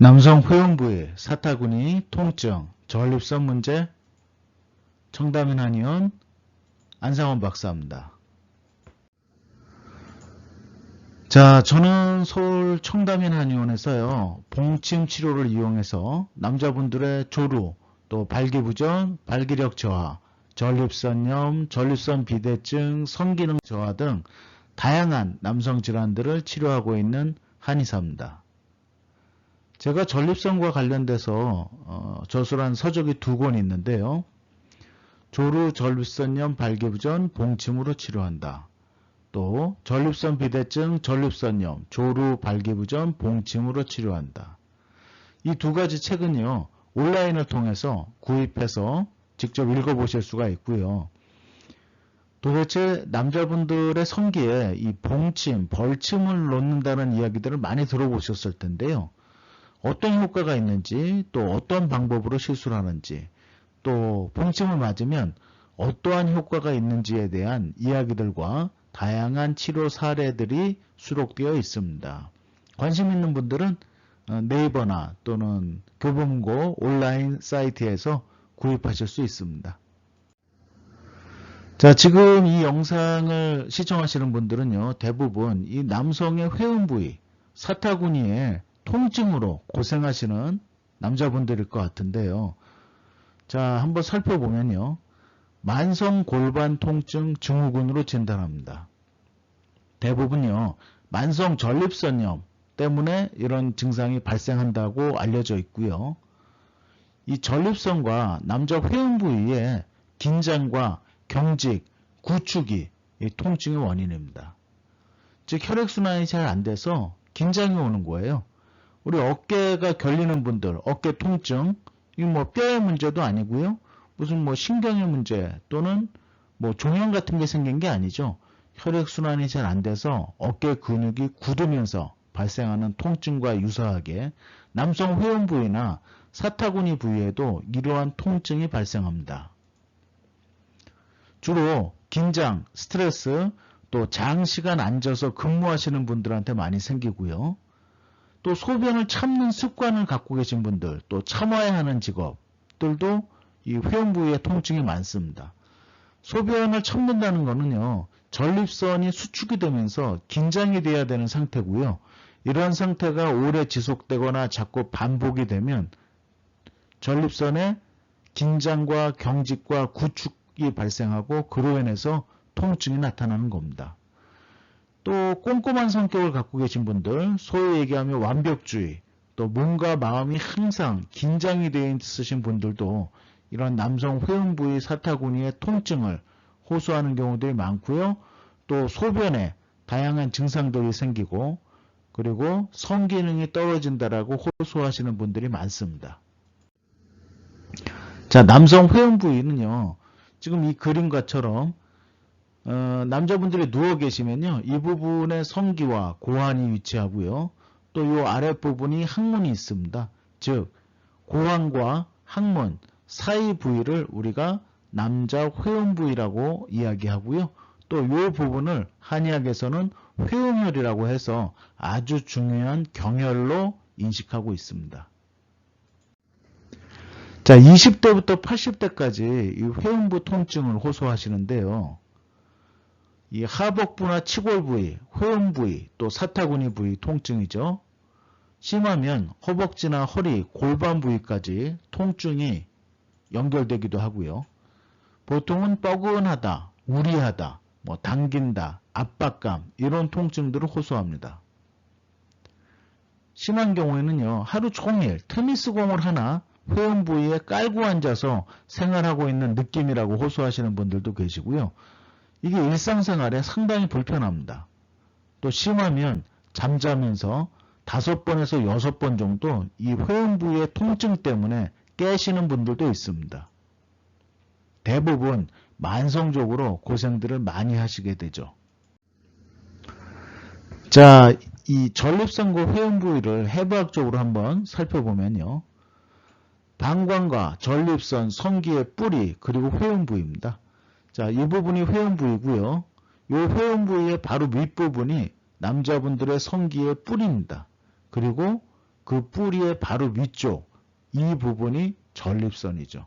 남성 회음부의 사타구니, 통증, 전립선 문제, 청담인 한의원 안상원 박사입니다. 자, 저는 서울 청담인 한의원에서요, 봉침 치료를 이용해서 남자분들의 조루, 또 발기부전, 발기력 저하, 전립선염, 전립선 비대증, 성기능 저하 등 다양한 남성 질환들을 치료하고 있는 한의사입니다. 제가 전립선과 관련돼서 저술한 서적이 2권 있는데요. 조루, 전립선염, 발기부전, 봉침으로 치료한다. 또 전립선 비대증, 전립선염, 조루, 발기부전, 봉침으로 치료한다. 이 2가지 책은요, 온라인을 통해서 구입해서 직접 읽어보실 수가 있고요. 도대체 남자분들의 성기에 이 봉침, 벌침을 놓는다는 이야기들을 많이 들어보셨을 텐데요. 어떤 효과가 있는지, 또 어떤 방법으로 시술을 하는지, 또 봉침을 맞으면 어떠한 효과가 있는지에 대한 이야기들과 다양한 치료 사례들이 수록되어 있습니다. 관심 있는 분들은 네이버나 또는 교보문고 온라인 사이트에서 구입하실 수 있습니다. 자, 지금 이 영상을 시청하시는 분들은요, 대부분 이 남성의 회음 부위, 사타구니에 통증으로 고생하시는 남자분들일 것 같은데요. 자, 한번 살펴보면요. 만성 골반 통증 증후군으로 진단합니다. 대부분요, 만성 전립선염 때문에 이런 증상이 발생한다고 알려져 있고요. 이 전립선과 남자 회음 부위에 긴장과 경직, 구축이 이 통증의 원인입니다. 즉 혈액순환이 잘 안 돼서 긴장이 오는 거예요. 우리 어깨가 결리는 분들, 어깨 통증, 이거 뭐 뼈의 문제도 아니고요. 무슨 뭐 신경의 문제 또는 뭐 종양 같은 게 생긴 게 아니죠. 혈액순환이 잘 안 돼서 어깨 근육이 굳으면서 발생하는 통증과 유사하게 남성 회음 부위나 사타구니 부위에도 이러한 통증이 발생합니다. 주로 긴장, 스트레스, 또 장시간 앉아서 근무하시는 분들한테 많이 생기고요. 또 소변을 참는 습관을 갖고 계신 분들, 또 참아야 하는 직업들도 이 회음 부위에 통증이 많습니다. 소변을 참는다는 것은요, 전립선이 수축이 되면서 긴장이 돼야 되는 상태고요. 이러한 상태가 오래 지속되거나 자꾸 반복이 되면 전립선에 긴장과 경직과 구축이 발생하고 그로 인해서 통증이 나타나는 겁니다. 또 꼼꼼한 성격을 갖고 계신 분들, 소위 얘기하면 완벽주의, 또 몸과 마음이 항상 긴장이 되어 있으신 분들도 이런 남성 회음 부위 사타구니의 통증을 호소하는 경우들이 많고요. 또 소변에 다양한 증상들이 생기고 그리고 성기능이 떨어진다라고 호소하시는 분들이 많습니다. 자, 남성 회음 부위는요. 지금 이 그림과처럼 남자분들이 누워 계시면요. 이 부분에 성기와 고환이 위치하고요. 또 이 아랫부분이 항문이 있습니다. 즉 고환과 항문 사이 부위를 우리가 남자 회음 부위라고 이야기하고요. 또 이 부분을 한의학에서는 회음혈이라고 해서 아주 중요한 경혈로 인식하고 있습니다. 자, 20대부터 80대까지 이 회음부 통증을 호소하시는데요. 이 하복부나 치골 부위, 회음 부위, 또 사타구니 부위 통증이죠. 심하면 허벅지나 허리, 골반 부위까지 통증이 연결되기도 하고요. 보통은 뻐근하다, 우리하다, 뭐 당긴다, 압박감 이런 통증들을 호소합니다. 심한 경우에는요, 하루 종일 테니스 공을 하나 회음 부위에 깔고 앉아서 생활하고 있는 느낌이라고 호소하시는 분들도 계시고요. 이게 일상생활에 상당히 불편합니다. 또 심하면 잠자면서 5번에서 6번 정도 이 회음 부위의 통증 때문에 깨시는 분들도 있습니다. 대부분 만성적으로 고생들을 많이 하시게 되죠. 자, 이 전립선과 회음 부위를 해부학적으로 한번 살펴보면요. 방광과 전립선, 성기의 뿌리, 그리고 회음 부위입니다. 자, 이 부분이 회음 부위고요. 이 회음 부위의 바로 윗부분이 남자분들의 성기의 뿌리입니다. 그리고 그 뿌리의 바로 위쪽 이 부분이 전립선이죠.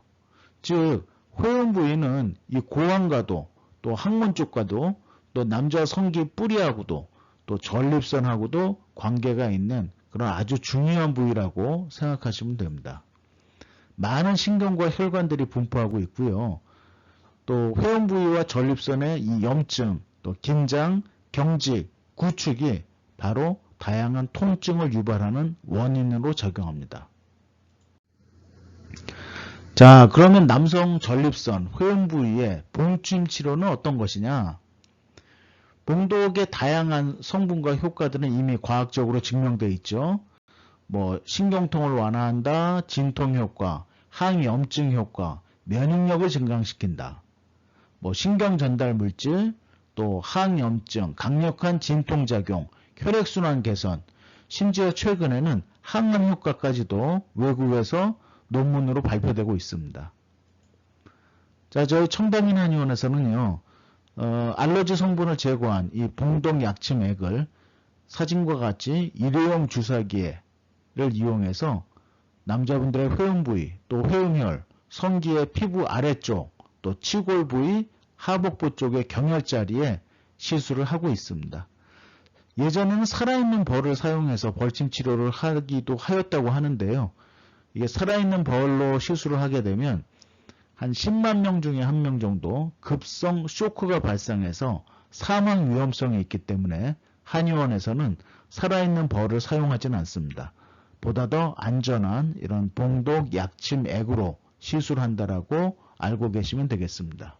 즉 회음 부위는 이 고환과도 또 항문 쪽과도 또 남자 성기 뿌리하고도 또 전립선하고도 관계가 있는 그런 아주 중요한 부위라고 생각하시면 됩니다. 많은 신경과 혈관들이 분포하고 있고요. 또 회음 부위와 전립선의 이 염증, 또 긴장, 경직, 구축이 바로 다양한 통증을 유발하는 원인으로 작용합니다. 자, 그러면 남성 전립선, 회음 부위의 봉침 치료는 어떤 것이냐? 봉독의 다양한 성분과 효과들은 이미 과학적으로 증명되어 있죠. 뭐 신경통을 완화한다, 진통 효과, 항염증 효과, 면역력을 증강시킨다. 뭐 신경 전달 물질, 또 항염증, 강력한 진통작용, 혈액순환 개선, 심지어 최근에는 항암 효과까지도 외국에서 논문으로 발표되고 있습니다. 자, 저희 청담인 한의원에서는요, 알러지 성분을 제거한 이 봉독 약침액을 사진과 같이 일회용 주사기를 이용해서 남자분들의 회음 부위, 또 회음혈, 성기의 피부 아래쪽, 또 치골 부위, 하복부 쪽의 경혈자리에 시술을 하고 있습니다. 예전에는 살아있는 벌을 사용해서 벌침 치료를 하기도 하였다고 하는데요. 이게 살아있는 벌로 시술을 하게 되면 한 10만 명 중에 1명 정도 급성 쇼크가 발생해서 사망 위험성이 있기 때문에 한의원에서는 살아있는 벌을 사용하지는 않습니다. 보다 더 안전한 이런 봉독 약침 액으로 시술한다라고 알고 계시면 되겠습니다.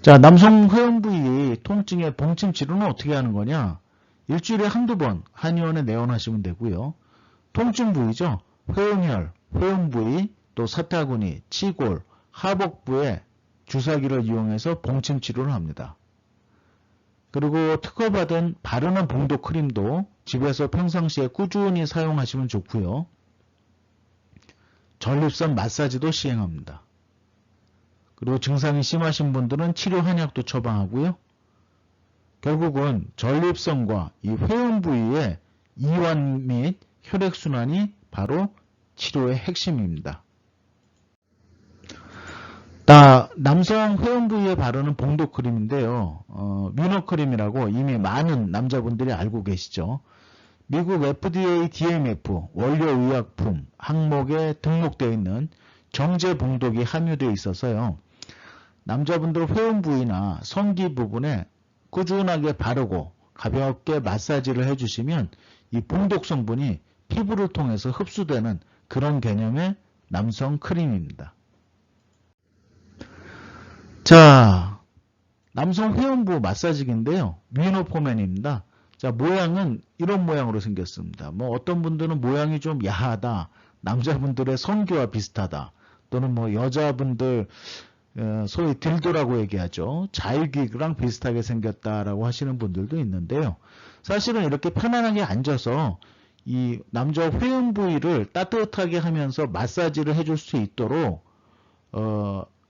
자, 남성 회음 부위 통증의 봉침 치료는 어떻게 하는 거냐? 일주일에 한두 번 한의원에 내원하시면 되고요. 통증 부위죠. 회음혈, 회음 부위, 또 사타구니, 치골, 하복부에 주사기를 이용해서 봉침 치료를 합니다. 그리고 특허받은 바르는 봉독 크림도 집에서 평상시에 꾸준히 사용하시면 좋고요. 전립선 마사지도 시행합니다. 그리고 증상이 심하신 분들은 치료 한약도 처방하고요. 결국은 전립선과 이 회음 부위의 이완 및 혈액순환이 바로 치료의 핵심입니다. 남성 회음 부위에 바르는 봉독 크림인데요. 위너 크림이라고 이미 많은 남자분들이 알고 계시죠. 미국 FDA DMF 원료의약품 항목에 등록되어 있는 정제 봉독이 함유되어 있어서요. 남자분들 회음 부위나 성기 부분에 꾸준하게 바르고 가볍게 마사지를 해주시면 이 봉독 성분이 피부를 통해서 흡수되는 그런 개념의 남성 크림입니다. 자, 남성 회음부 마사지기인데요. 위너포맨입니다. 자, 모양은 이런 모양으로 생겼습니다. 뭐 어떤 분들은 모양이 좀 야하다, 남자분들의 성기와 비슷하다, 또는 뭐 여자분들 소위 딜도라고 얘기하죠. 자유기랑 비슷하게 생겼다라고 하시는 분들도 있는데요. 사실은 이렇게 편안하게 앉아서 이 남자 회음 부위를 따뜻하게 하면서 마사지를 해줄 수 있도록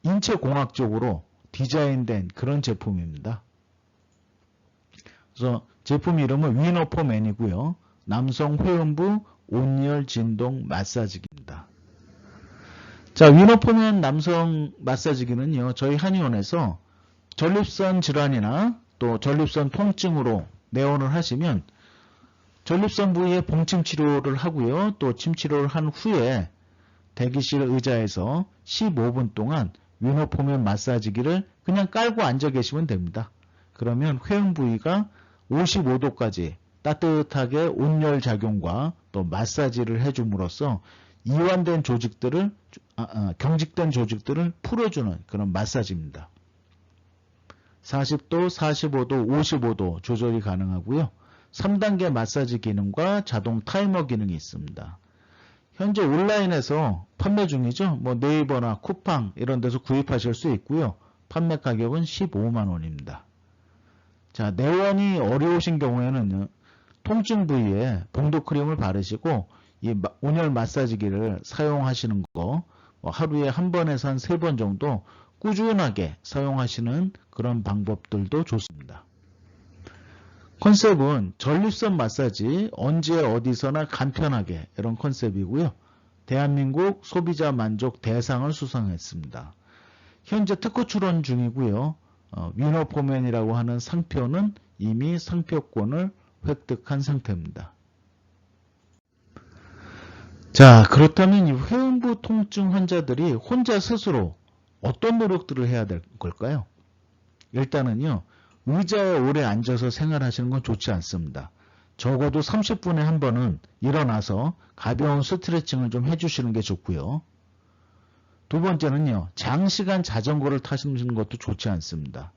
인체공학적으로 디자인된 그런 제품입니다. 그래서 제품 이름은 위너포맨이고요. 남성 회음부 온열 진동 마사지기입니다. 자, 위너포맨 남성 마사지기는요, 저희 한의원에서 전립선 질환이나 또 전립선 통증으로 내원을 하시면 전립선 부위에 봉침 치료를 하고요, 또 침 치료를 한 후에 대기실 의자에서 15분 동안 위너포맨 마사지기를 그냥 깔고 앉아 계시면 됩니다. 그러면 회음 부위가 55도까지 따뜻하게 온열 작용과 또 마사지를 해줌으로써 이완된 조직들을 경직된 조직들을 풀어주는 그런 마사지입니다. 40도, 45도, 55도 조절이 가능하고요. 3단계 마사지 기능과 자동 타이머 기능이 있습니다. 현재 온라인에서 판매 중이죠. 뭐 네이버나 쿠팡 이런 데서 구입하실 수 있고요. 판매 가격은 15만 원입니다. 자, 내원이 어려우신 경우에는 통증 부위에 봉독 크림을 바르시고 이 온열 마사지기를 사용하시는 거 하루에 한 번에서 한 3번 정도 꾸준하게 사용하시는 그런 방법들도 좋습니다. 컨셉은 전립선 마사지 언제 어디서나 간편하게 이런 컨셉이고요. 대한민국 소비자 만족 대상을 수상했습니다. 현재 특허 출원 중이고요. 위너포맨이라고 하는 상표는 이미 상표권을 획득한 상태입니다. 자, 그렇다면 이 회음부 통증 환자들이 혼자 스스로 어떤 노력들을 해야 될 걸까요? 일단은요, 의자에 오래 앉아서 생활하시는 건 좋지 않습니다. 적어도 30분에 한 번은 일어나서 가벼운 스트레칭을 좀 해주시는 게 좋고요. 두 번째는요, 장시간 자전거를 타시는 것도 좋지 않습니다.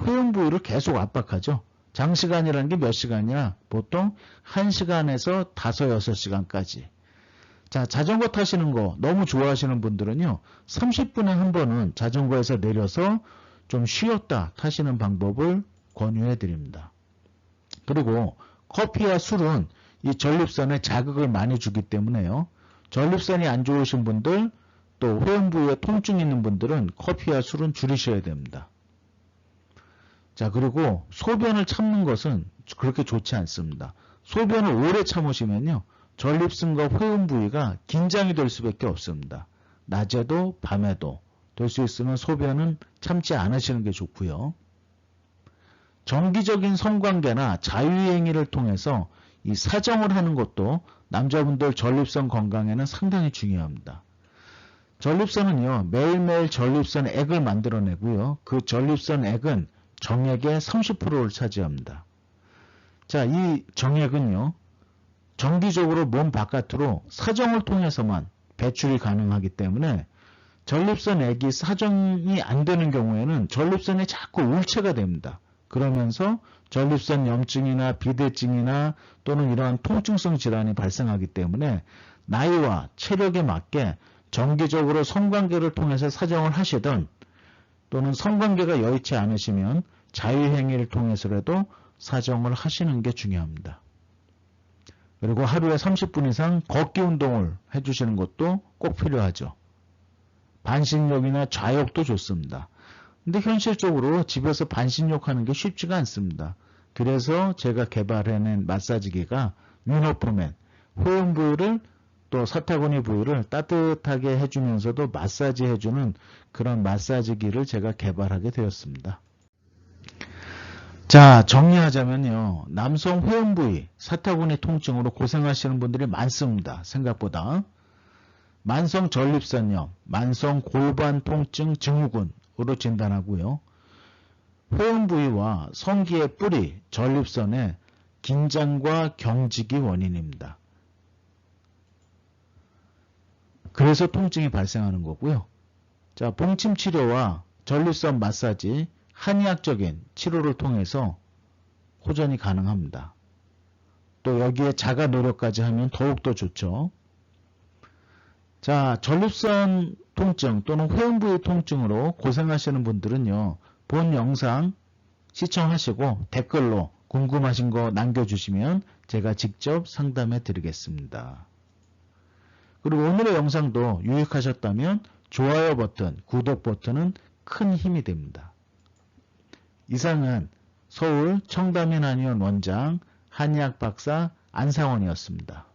회음 부위를 계속 압박하죠. 장시간이라는 게 몇 시간이냐? 보통 1시간에서 5, 6시간까지. 자, 자전거 타시는 거 너무 좋아하시는 분들은요, 30분에 한 번은 자전거에서 내려서 좀 쉬었다 타시는 방법을 권유해 드립니다. 그리고 커피와 술은 이 전립선에 자극을 많이 주기 때문에요. 전립선이 안 좋으신 분들, 또 회음 부위에 통증 있는 분들은 커피와 술은 줄이셔야 됩니다. 자, 그리고 소변을 참는 것은 그렇게 좋지 않습니다. 소변을 오래 참으시면요, 전립선과 회음 부위가 긴장이 될 수밖에 없습니다. 낮에도 밤에도 될 수 있으면 소변은 참지 않으시는 게 좋고요. 정기적인 성관계나 자유행위를 통해서 이 사정을 하는 것도 남자분들 전립선 건강에는 상당히 중요합니다. 전립선은요, 매일매일 전립선 액을 만들어내고요. 그 전립선 액은 정액의 30%를 차지합니다. 자, 이 정액은요, 정기적으로 몸 바깥으로 사정을 통해서만 배출이 가능하기 때문에 전립선 액이 사정이 안 되는 경우에는 전립선이 자꾸 울체가 됩니다. 그러면서 전립선 염증이나 비대증이나 또는 이러한 통증성 질환이 발생하기 때문에 나이와 체력에 맞게 정기적으로 성관계를 통해서 사정을 하시든 또는 성관계가 여의치 않으시면 자유행위를 통해서라도 사정을 하시는 게 중요합니다. 그리고 하루에 30분 이상 걷기 운동을 해주시는 것도 꼭 필요하죠. 반신욕이나 좌욕도 좋습니다. 근데 현실적으로 집에서 반신욕 하는 게 쉽지가 않습니다. 그래서 제가 개발해낸 마사지기가 위너포맨, 회음 부위를 또 사타구니 부위를 따뜻하게 해주면서도 마사지 해주는 그런 마사지기를 제가 개발하게 되었습니다. 자, 정리하자면요. 남성 회음 부위, 사타구니 통증으로 고생하시는 분들이 많습니다. 생각보다. 만성 전립선염, 만성 골반 통증 증후군으로 진단하고요. 회음 부위와 성기의 뿌리, 전립선의 긴장과 경직이 원인입니다. 그래서 통증이 발생하는 거고요. 자, 봉침 치료와 전립선 마사지, 한의학적인 치료를 통해서 호전이 가능합니다. 또 여기에 자가 노력까지 하면 더욱더 좋죠. 자, 전립선 통증 또는 회음 부위 통증으로 고생하시는 분들은요, 본 영상 시청하시고 댓글로 궁금하신 거 남겨주시면 제가 직접 상담해 드리겠습니다. 그리고 오늘의 영상도 유익하셨다면 좋아요 버튼, 구독 버튼은 큰 힘이 됩니다. 이상은 서울 청담인 한의원 원장 한의학 박사 안상원이었습니다.